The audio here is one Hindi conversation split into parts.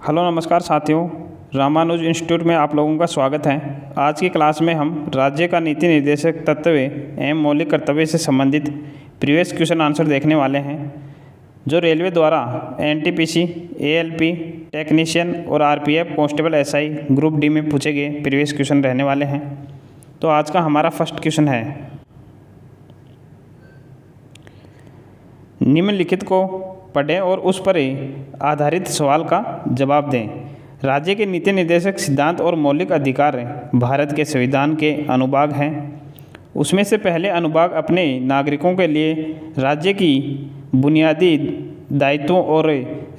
हेलो नमस्कार साथियों, रामानुज इंस्टीट्यूट में आप लोगों का स्वागत है। आज की क्लास में हम राज्य का नीति निर्देशक तत्व एवं मौलिक कर्तव्य से संबंधित प्रीवियस क्वेश्चन आंसर देखने वाले हैं, जो रेलवे द्वारा एनटीपीसी, एएलपी, टेक्नीशियन और RPF constable SI group D में पूछे गए प्रीवियस क्वेश्चन रहने वाले हैं। तो आज का हमारा फर्स्ट क्वेश्चन है, निम्नलिखित को पढ़ें और उस पर आधारित सवाल का जवाब दें। राज्य के नीति निर्देशक सिद्धांत और मौलिक अधिकार भारत के संविधान के अनुभाग हैं। उसमें से पहले अनुभाग अपने नागरिकों के लिए राज्य की बुनियादी दायित्वों और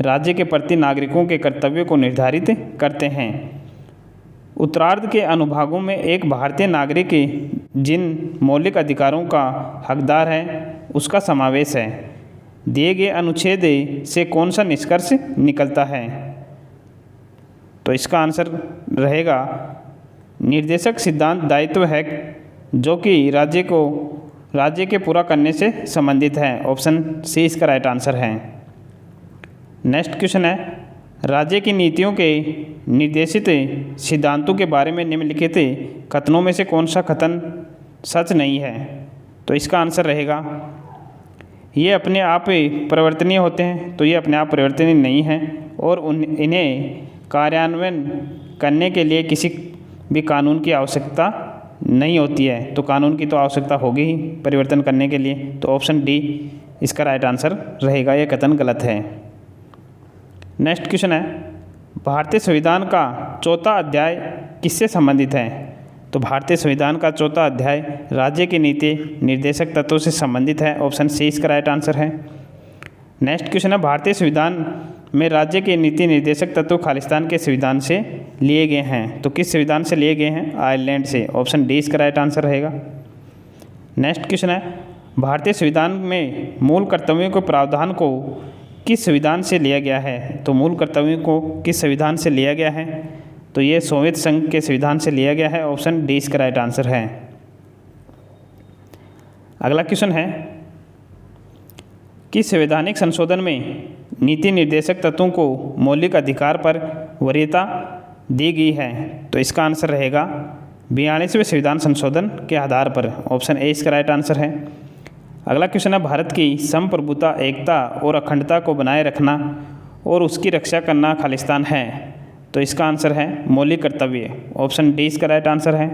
राज्य के प्रति नागरिकों के कर्तव्यों को निर्धारित करते हैं। उत्तरार्ध के अनुभागों में एक भारतीय नागरिक जिन मौलिक अधिकारों का हकदार है उसका समावेश है। दिए गए अनुच्छेद से कौन सा निष्कर्ष निकलता है? तो इसका आंसर रहेगा निर्देशक सिद्धांत दायित्व है जो कि राज्य के पूरा करने से संबंधित है। ऑप्शन सी इसका राइट आंसर है। नेक्स्ट क्वेश्चन है, राज्य की नीतियों के निर्देशित सिद्धांतों के बारे में निम्नलिखित कथनों में से कौन सा कथन सच नहीं है? तो इसका आंसर रहेगा ये अपने आप परिवर्तनीय होते हैं। तो ये अपने आप परिवर्तनीय नहीं हैं और इन्हें कार्यान्वयन करने के लिए किसी भी कानून की आवश्यकता नहीं होती है। तो कानून की तो आवश्यकता होगी ही परिवर्तन करने के लिए। तो ऑप्शन डी इसका राइट आंसर रहेगा, ये कथन गलत है। नेक्स्ट क्वेश्चन है, भारतीय संविधान का चौथा अध्याय किससे संबंधित है? तो भारतीय संविधान का चौथा अध्याय राज्य के नीति निर्देशक तत्वों से संबंधित है। ऑप्शन सी इसका राइट आंसर है। नेक्स्ट क्वेश्चन है, भारतीय संविधान में राज्य के नीति निर्देशक तत्व खालिस्तान के संविधान से लिए गए हैं। तो किस संविधान से लिए गए हैं? आयरलैंड से। ऑप्शन डी इसका राइट आंसर रहेगा। नेक्स्ट क्वेश्चन है, भारतीय संविधान में मूल कर्तव्यों के प्रावधान को किस संविधान से लिया गया है? तो मूल कर्तव्यों को किस संविधान से लिया गया है? तो ये सोवियत संघ के संविधान से लिया गया है। ऑप्शन डी इसका राइट आंसर है। अगला क्वेश्चन है कि संवैधानिक संशोधन में नीति निर्देशक तत्वों को मौलिक अधिकार पर वरीयता दी गई है। तो इसका आंसर रहेगा 42वें संविधान संशोधन के आधार पर। ऑप्शन ए इसका राइट आंसर है। अगला क्वेश्चन है, भारत की संप्रभुता, एकता और अखंडता को बनाए रखना और उसकी रक्षा करना खालिस्तान है। तो इसका आंसर है मौलिक कर्तव्य। ऑप्शन डी इसका राइट आंसर है।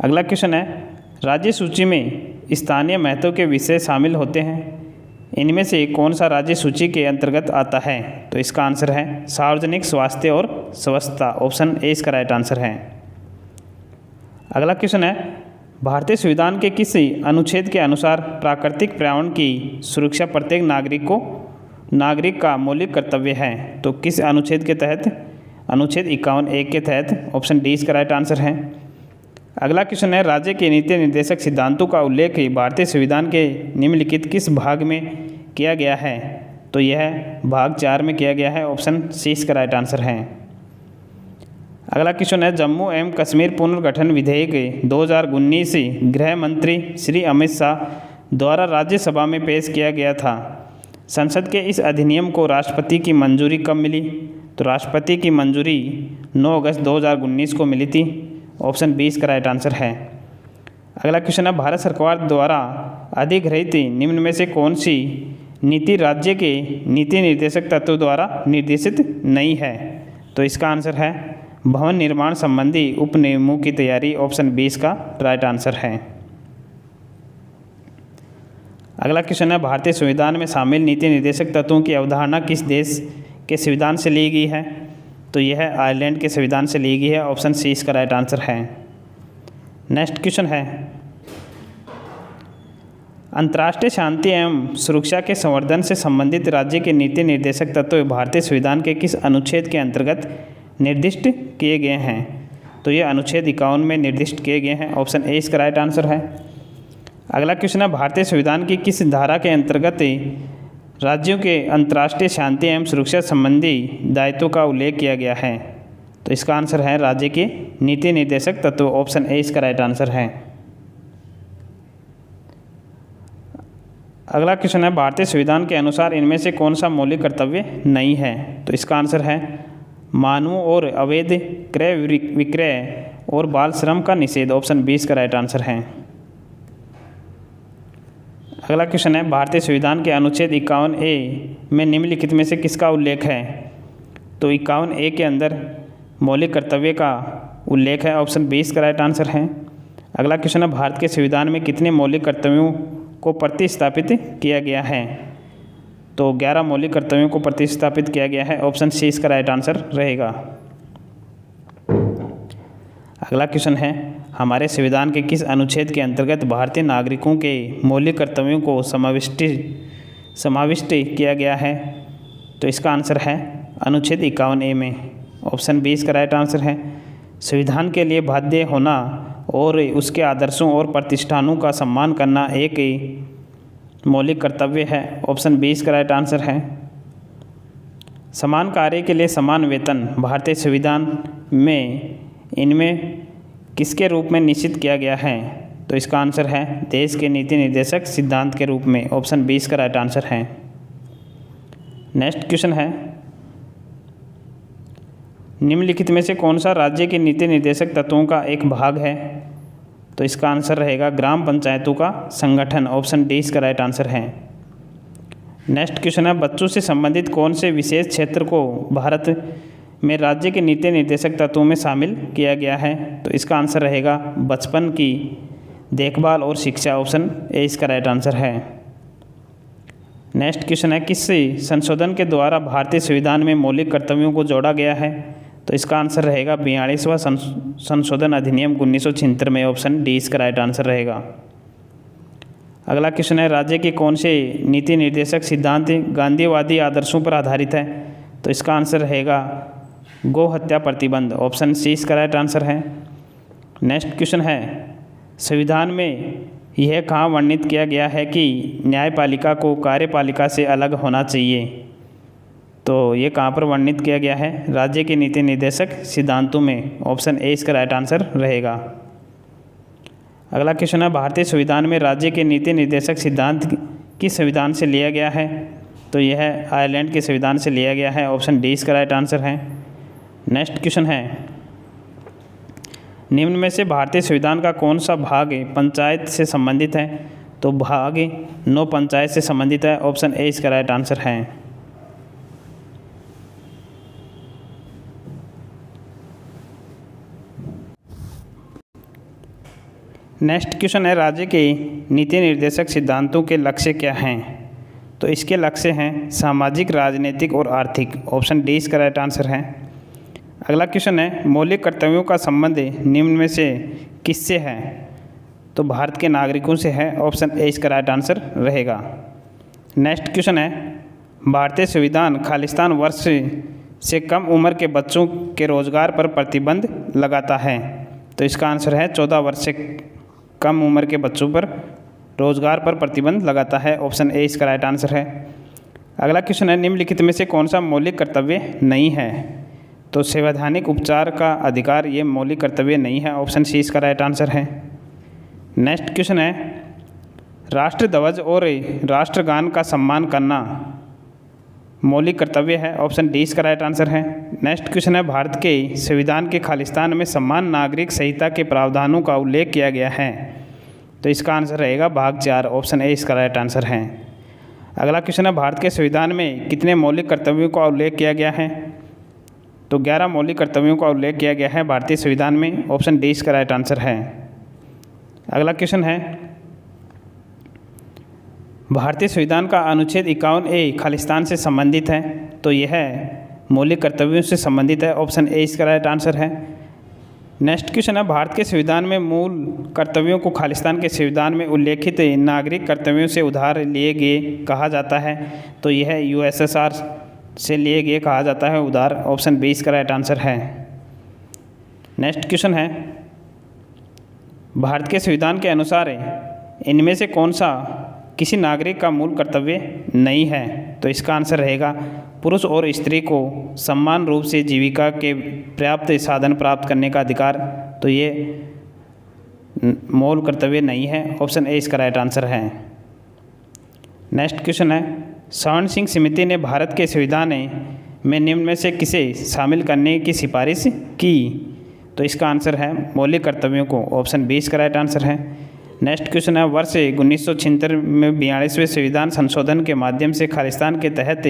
अगला क्वेश्चन है, राज्य सूची में स्थानीय महत्व के विषय शामिल होते हैं। इनमें से कौन सा राज्य सूची के अंतर्गत आता है? तो इसका आंसर है सार्वजनिक स्वास्थ्य और स्वच्छता। ऑप्शन ए इसका राइट आंसर है। अगला क्वेश्चन है, भारतीय संविधान के किस अनुच्छेद के अनुसार प्राकृतिक पर्यावरण की सुरक्षा प्रत्येक नागरिक का मौलिक कर्तव्य है? तो किस अनुच्छेद के तहत? अनुच्छेद 51(1) के तहत। ऑप्शन डी इसका राइट आंसर है। अगला क्वेश्चन है, राज्य के नीति निर्देशक सिद्धांतों का उल्लेख भारतीय संविधान के निम्नलिखित किस भाग में किया गया है? तो यह भाग 4 में किया गया है। ऑप्शन सी इसका राइट आंसर है। अगला क्वेश्चन है, जम्मू एवं कश्मीर पुनर्गठन विधेयक 2019 गृह मंत्री श्री अमित शाह द्वारा राज्यसभा में पेश किया गया था। संसद के इस अधिनियम को राष्ट्रपति की मंजूरी कब मिली? तो राष्ट्रपति की मंजूरी 9 अगस्त 2019 को मिली थी। ऑप्शन बी इसका राइट आंसर है। अगला क्वेश्चन है, भारत सरकार द्वारा अधिग्रहित निम्न में से कौन सी नीति राज्य के नीति निर्देशक तत्व द्वारा निर्देशित नहीं है? तो इसका आंसर है भवन निर्माण संबंधी उपनियमों की तैयारी। ऑप्शन बी इसका राइट आंसर है। अगला क्वेश्चन है, भारतीय संविधान में शामिल नीति निर्देशक तत्वों की अवधारणा किस देश के संविधान से ली गई है? तो यह आयरलैंड के संविधान से ली गई है। ऑप्शन सी इसका राइट आंसर है। नेक्स्ट क्वेश्चन है, अंतर्राष्ट्रीय शांति एवं सुरक्षा के संवर्धन से संबंधित राज्य के नीति निर्देशक तत्व भारतीय संविधान के किस अनुच्छेद के अंतर्गत निर्दिष्ट किए गए हैं? तो ये अनुच्छेद 51 में निर्दिष्ट किए गए हैं। ऑप्शन ए इसका राइट आंसर है। अगला क्वेश्चन है, भारतीय संविधान की किस धारा के अंतर्गत राज्यों के अंतर्राष्ट्रीय शांति एवं सुरक्षा संबंधी दायित्वों का उल्लेख किया गया है? तो इसका आंसर है राज्य के नीति निर्देशक तत्व। ऑप्शन ए इसका राइट आंसर है। अगला क्वेश्चन है, भारतीय संविधान के अनुसार इनमें से कौन सा मौलिक कर्तव्य नहीं है? तो इसका आंसर है मानवों और अवैध क्रय विक्रय और बाल श्रम का निषेध। ऑप्शन 20 का राइट आंसर है। अगला क्वेश्चन है, भारतीय संविधान के अनुच्छेद 51A में निम्नलिखित में से किसका उल्लेख है? तो 51A के अंदर मौलिक कर्तव्य का उल्लेख है। ऑप्शन 20 का राइट आंसर है। अगला क्वेश्चन है, भारत के संविधान में कितने मौलिक कर्तव्यों को प्रतिस्थापित किया गया है? तो 11 मौलिक कर्तव्यों को प्रतिस्थापित किया गया है। ऑप्शन सी इसका राइट आंसर रहेगा। अगला क्वेश्चन है, हमारे संविधान के किस अनुच्छेद के अंतर्गत भारतीय नागरिकों के मौलिक कर्तव्यों को समाविष्ट किया गया है? तो इसका आंसर है अनुच्छेद 51A में। ऑप्शन 20 का राइट आंसर है। संविधान के लिए बाध्य होना और उसके आदर्शों और प्रतिष्ठानों का सम्मान करना एक मौलिक कर्तव्य है। ऑप्शन 20 का राइट आंसर है। समान कार्य के लिए समान वेतन भारतीय संविधान में इनमें किसके रूप में निश्चित किया गया है? तो इसका आंसर है देश के नीति निर्देशक सिद्धांत के रूप में। ऑप्शन 20 का राइट आंसर है। नेक्स्ट क्वेश्चन है, निम्नलिखित में से कौन सा राज्य के नीति निर्देशक तत्वों का एक भाग है? तो इसका आंसर रहेगा ग्राम पंचायतों का संगठन। ऑप्शन 20 का राइट आंसर है। नेक्स्ट क्वेश्चन है, बच्चों से संबंधित कौन से विशेष क्षेत्र को भारत में राज्य के नीति निर्देशक तत्वों में शामिल किया गया है? तो इसका आंसर रहेगा बचपन की देखभाल और शिक्षा। ऑप्शन ए इसका राइट आंसर है। नेक्स्ट क्वेश्चन है, किस संशोधन के द्वारा भारतीय संविधान में मौलिक कर्तव्यों को जोड़ा गया है? तो इसका आंसर रहेगा 42वां संशोधन अधिनियम 1976 में। ऑप्शन डी इसका राइट आंसर रहेगा। अगला क्वेश्चन है, राज्य के कौन से नीति निर्देशक सिद्धांत गांधीवादी आदर्शों पर आधारित है? तो इसका आंसर रहेगा गौ हत्या प्रतिबंध। ऑप्शन सी इसका राइट आंसर है। नेक्स्ट क्वेश्चन है, संविधान में यह कहाँ वर्णित किया गया है कि न्यायपालिका को कार्यपालिका से अलग होना चाहिए? तो ये कहाँ पर वर्णित किया गया है? राज्य के नीति निर्देशक सिद्धांतों में। ऑप्शन ए इसका राइट आंसर रहेगा। अगला क्वेश्चन है, भारतीय संविधान में राज्य के नीति निर्देशक सिद्धांत किस संविधान से लिया गया है? तो यह आयरलैंड के संविधान से लिया गया है। ऑप्शन डी इसका राइट आंसर है। नेक्स्ट क्वेश्चन है, निम्न में से भारतीय संविधान का कौन सा भाग पंचायत से संबंधित है? तो भाग 9 पंचायत से संबंधित है। ऑप्शन ए इसका राइट आंसर है। नेक्स्ट क्वेश्चन है, राज्य के नीति निर्देशक सिद्धांतों के लक्ष्य क्या हैं? तो इसके लक्ष्य हैं सामाजिक, राजनीतिक और आर्थिक। ऑप्शन डी इसका राइट आंसर है। अगला क्वेश्चन है, मौलिक कर्तव्यों का संबंध निम्न में से किससे है? तो भारत के नागरिकों से है। ऑप्शन ए इसका राइट आंसर रहेगा। नेक्स्ट क्वेश्चन है, भारतीय संविधान खालिस्तान वर्ष से कम उम्र के बच्चों के रोजगार पर प्रतिबंध लगाता है। तो इसका आंसर है 14 वर्ष से कम उम्र के बच्चों पर रोजगार पर प्रतिबंध लगाता है। ऑप्शन ए इसका राइट आंसर है। अगला क्वेश्चन है, निम्नलिखित में से कौन सा मौलिक कर्तव्य नहीं है? तो संवैधानिक उपचार का अधिकार ये मौलिक कर्तव्य नहीं है। ऑप्शन सी इसका राइट आंसर है। नेक्स्ट क्वेश्चन है, राष्ट्र ध्वज और राष्ट्रगान का सम्मान करना मौलिक कर्तव्य है। ऑप्शन डी इसका राइट आंसर है। नेक्स्ट क्वेश्चन है, भारत के संविधान के खालिस्तान में समान नागरिक संहिता के प्रावधानों का उल्लेख किया गया है। तो इसका आंसर रहेगा भाग 4। ऑप्शन ए इसका राइट आंसर है। अगला क्वेश्चन है, भारत के संविधान में कितने मौलिक कर्तव्यों का उल्लेख किया गया है? तो 11 मौलिक कर्तव्यों का उल्लेख किया गया है भारतीय संविधान में। ऑप्शन डी इसका राइट आंसर है। अगला क्वेश्चन है, भारतीय संविधान का अनुच्छेद 51A खालिस्तान से संबंधित है। तो यह मौलिक कर्तव्यों से संबंधित है। ऑप्शन ए इसका राइट आंसर है। नेक्स्ट क्वेश्चन है, भारत के संविधान में मूल कर्तव्यों को खालिस्तान के संविधान में उल्लेखित नागरिक कर्तव्यों से उधार लिए गए कहा जाता है। तो यह USSR से लिए गए कहा जाता है उधार। ऑप्शन बी इसका राइट आंसर है। नेक्स्ट क्वेश्चन है, भारत के संविधान के अनुसार इनमें से कौन सा किसी नागरिक का मूल कर्तव्य नहीं है? तो इसका आंसर रहेगा पुरुष और स्त्री को समान रूप से जीविका के पर्याप्त साधन प्राप्त करने का अधिकार। तो ये मूल कर्तव्य नहीं है। ऑप्शन ए इसका राइट आंसर है। नेक्स्ट क्वेश्चन है, स्वर्ण सिंह समिति ने भारत के संविधान में निम्न में से किसे शामिल करने की सिफारिश की? तो इसका आंसर है मौलिक कर्तव्यों को। ऑप्शन 20 का राइट आंसर है। नेक्स्ट क्वेश्चन है, वर्ष 1976 में 42वें संविधान संशोधन के माध्यम से खालिस्तान के तहत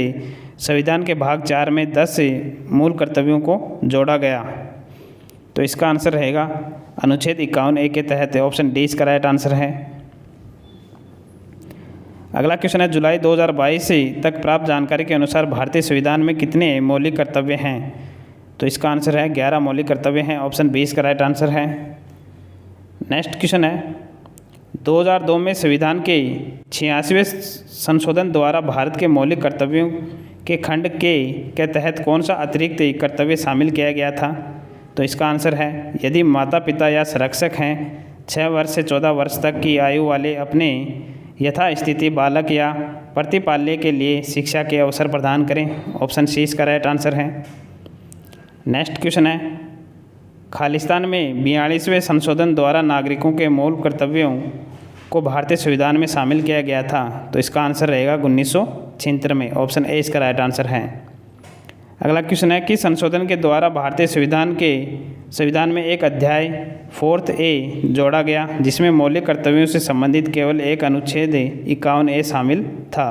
संविधान के भाग 4 में 10 मूल कर्तव्यों को जोड़ा गया। तो इसका आंसर रहेगा अनुच्छेद 51A के तहत। ऑप्शन डी इसका राइट आंसर है। अगला क्वेश्चन है, जुलाई 2022 तक प्राप्त जानकारी के अनुसार भारतीय संविधान में कितने मौलिक कर्तव्य हैं? तो इसका आंसर है 11 मौलिक कर्तव्य हैं। ऑप्शन 20 का राइट आंसर है। नेक्स्ट क्वेश्चन है, 2002 में संविधान के 86वें संशोधन द्वारा भारत के मौलिक कर्तव्यों के खंड के तहत कौन सा अतिरिक्त कर्तव्य शामिल किया गया था? तो इसका आंसर है, यदि माता पिता या संरक्षक हैं 6 वर्ष से 14 वर्ष तक की आयु वाले अपने यथास्थिति बालक या प्रतिपाल्य के लिए शिक्षा के अवसर प्रदान करें। ऑप्शन सी इसका राइट आंसर है। नेक्स्ट क्वेश्चन है, खालिस्तान में 42वें संशोधन द्वारा नागरिकों के मूल कर्तव्यों को भारतीय संविधान में शामिल किया गया था। तो इसका आंसर रहेगा 1976 में। ऑप्शन ए इसका राइट आंसर है। अगला क्वेश्चन है कि संशोधन के द्वारा भारतीय संविधान में एक अध्याय 4th ए जोड़ा गया जिसमें मौलिक कर्तव्यों से संबंधित केवल एक अनुच्छेद 51A शामिल था।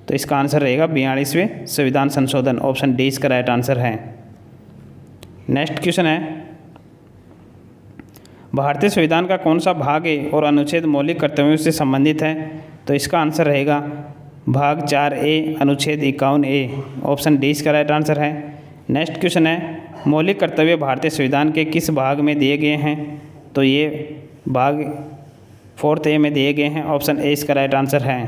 तो इसका आंसर रहेगा 42वें संविधान संशोधन। ऑप्शन डी इसका राइट आंसर है। नेक्स्ट क्वेश्चन है, भारतीय संविधान का कौन सा भाग और अनुच्छेद मौलिक कर्तव्यों से संबंधित है? तो इसका आंसर रहेगा भाग 4A अनुच्छेद 51A। ऑप्शन डी इसका राइट आंसर है। नेक्स्ट क्वेश्चन है, मौलिक कर्तव्य भारतीय संविधान के किस भाग में दिए गए हैं? तो ये भाग 4th ए में दिए गए हैं। ऑप्शन ए इसका राइट आंसर है।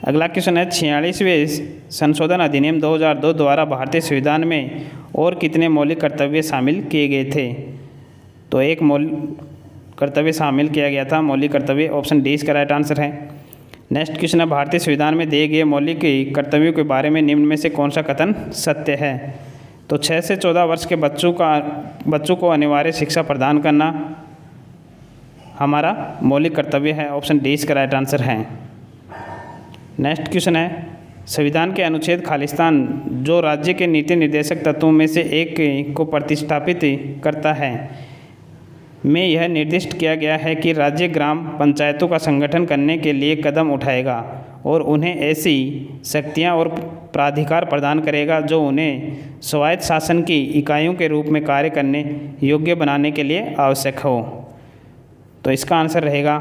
अगला क्वेश्चन है, 46वें संशोधन अधिनियम 2002 द्वारा भारतीय संविधान में और कितने मौलिक कर्तव्य शामिल किए गए थे? तो एक मौलिक कर्तव्य शामिल किया गया था, मौलिक कर्तव्य। ऑप्शन डी इसका राइट आंसर है। नेक्स्ट क्वेश्चन है, भारतीय संविधान में दिए गए मौलिक कर्तव्यों के बारे में निम्न में से कौन सा कथन सत्य है? तो 6 से 14 वर्ष के बच्चों को अनिवार्य शिक्षा प्रदान करना हमारा मौलिक कर्तव्य है। ऑप्शन डी इसका राइट आंसर है। नेक्स्ट क्वेश्चन है, संविधान के अनुच्छेद खालिस्तान जो राज्य के नीति निर्देशक तत्वों में से एक को प्रतिस्थापित करता है में यह निर्दिष्ट किया गया है कि राज्य ग्राम पंचायतों का संगठन करने के लिए कदम उठाएगा और उन्हें ऐसी शक्तियां और प्राधिकार प्रदान करेगा जो उन्हें स्वायत्त शासन की इकाइयों के रूप में कार्य करने योग्य बनाने के लिए आवश्यक हो। तो इसका आंसर रहेगा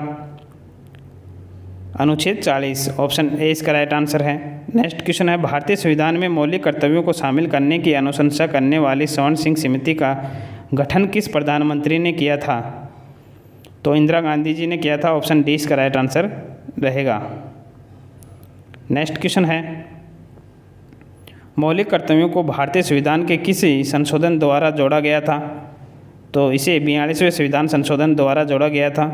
अनुच्छेद 40। ऑप्शन ए इसका राइट आंसर है। नेक्स्ट क्वेश्चन है, भारतीय संविधान में मौलिक कर्तव्यों को शामिल करने की अनुशंसा करने वाली स्वर्ण सिंह समिति का गठन किस प्रधानमंत्री ने किया था? तो इंदिरा गांधी जी ने किया था। ऑप्शन डी इसका राइट आंसर रहेगा। नेक्स्ट क्वेश्चन है, मौलिक कर्तव्यों को भारतीय संविधान के किस संशोधन द्वारा जोड़ा गया था? तो इसे 42वें संविधान संशोधन द्वारा जोड़ा गया था।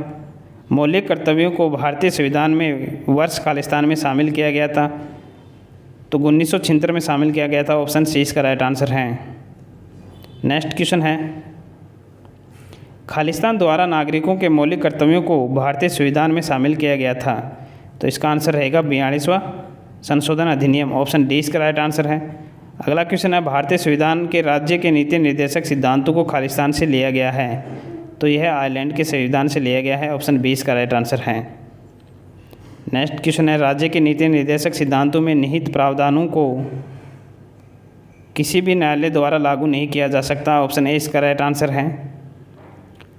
मौलिक कर्तव्यों को भारतीय संविधान में वर्ष खालिस्तान में शामिल किया गया था। तो 1976 में शामिल किया गया था। ऑप्शन सी इसका राइट आंसर है। नेक्स्ट क्वेश्चन है, खालिस्तान द्वारा नागरिकों के मौलिक कर्तव्यों को भारतीय संविधान में शामिल किया गया था। तो इसका आंसर रहेगा 42वां संशोधन अधिनियम। ऑप्शन डी इसका राइट आंसर है। अगला क्वेश्चन है, भारतीय संविधान के राज्य के नीति निर्देशक सिद्धांतों को खालिस्तान से लिया गया है। तो यह आयरलैंड के संविधान से लिया गया है। ऑप्शन 20 का राइट आंसर है। नेक्स्ट क्वेश्चन है, राज्य के नीति निर्देशक सिद्धांतों में निहित प्रावधानों को किसी भी न्यायालय द्वारा लागू नहीं किया जा सकता। ऑप्शन ए इसका राइट आंसर है।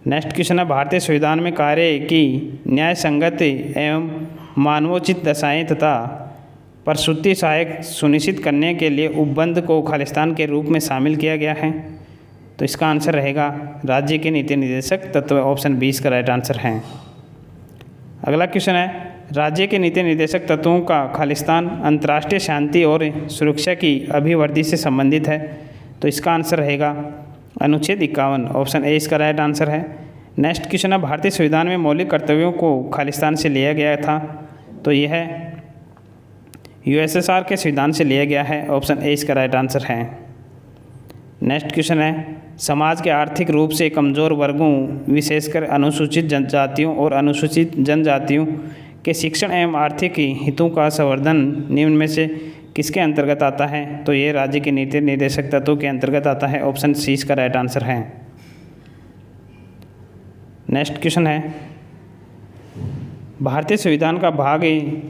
नेक्स्ट क्वेश्चन है, भारतीय संविधान में कार्य की न्याय संगत एवं मानवोचित दशाएं तथा प्रसूति सहायक सुनिश्चित करने के लिए उपबंध को खालिस्तान के रूप में शामिल किया गया है। तो इसका आंसर रहेगा राज्य के नीति निर्देशक तत्व। ऑप्शन 20 का राइट आंसर है। अगला क्वेश्चन है, राज्य के नीति निर्देशक तत्वों का खालिस्तान अंतर्राष्ट्रीय शांति और सुरक्षा की अभिवृद्धि से संबंधित है। तो इसका आंसर रहेगा अनुच्छेद 51। ऑप्शन ए इसका राइट आंसर है। नेक्स्ट क्वेश्चन है, भारतीय संविधान में मौलिक कर्तव्यों को खालिस्तान से लिया गया था। तो यह यूएसएसआर के संविधान से लिया गया है। ऑप्शन ए इसका राइट आंसर है। नेक्स्ट क्वेश्चन है, समाज के आर्थिक रूप से कमज़ोर वर्गों विशेषकर अनुसूचित जनजातियों और अनुसूचित जनजातियों कि शिक्षण एवं आर्थिक हितों का संवर्धन निम्न में से किसके अंतर्गत आता है? तो ये राज्य के नीति निर्देशक तत्वों के अंतर्गत आता है। ऑप्शन सी इसका राइट आंसर है। नेक्स्ट क्वेश्चन है, भारतीय संविधान का भाग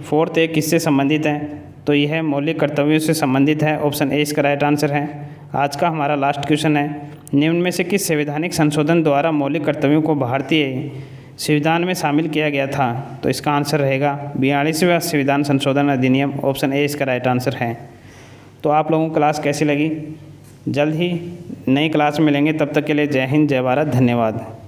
4 किससे संबंधित है? तो यह मौलिक कर्तव्यों से संबंधित है। ऑप्शन ए इसका राइट आंसर है। आज का हमारा लास्ट क्वेश्चन है, निम्न में से किस संवैधानिक संशोधन द्वारा मौलिक कर्तव्यों को भारतीय संविधान में शामिल किया गया था? तो इसका आंसर रहेगा 42वां संविधान संशोधन अधिनियम। ऑप्शन ए इसका राइट आंसर है। तो आप लोगों को क्लास कैसी लगी? जल्द ही नई क्लास में मिलेंगे, तब तक के लिए जय हिंद, जय भारत, धन्यवाद।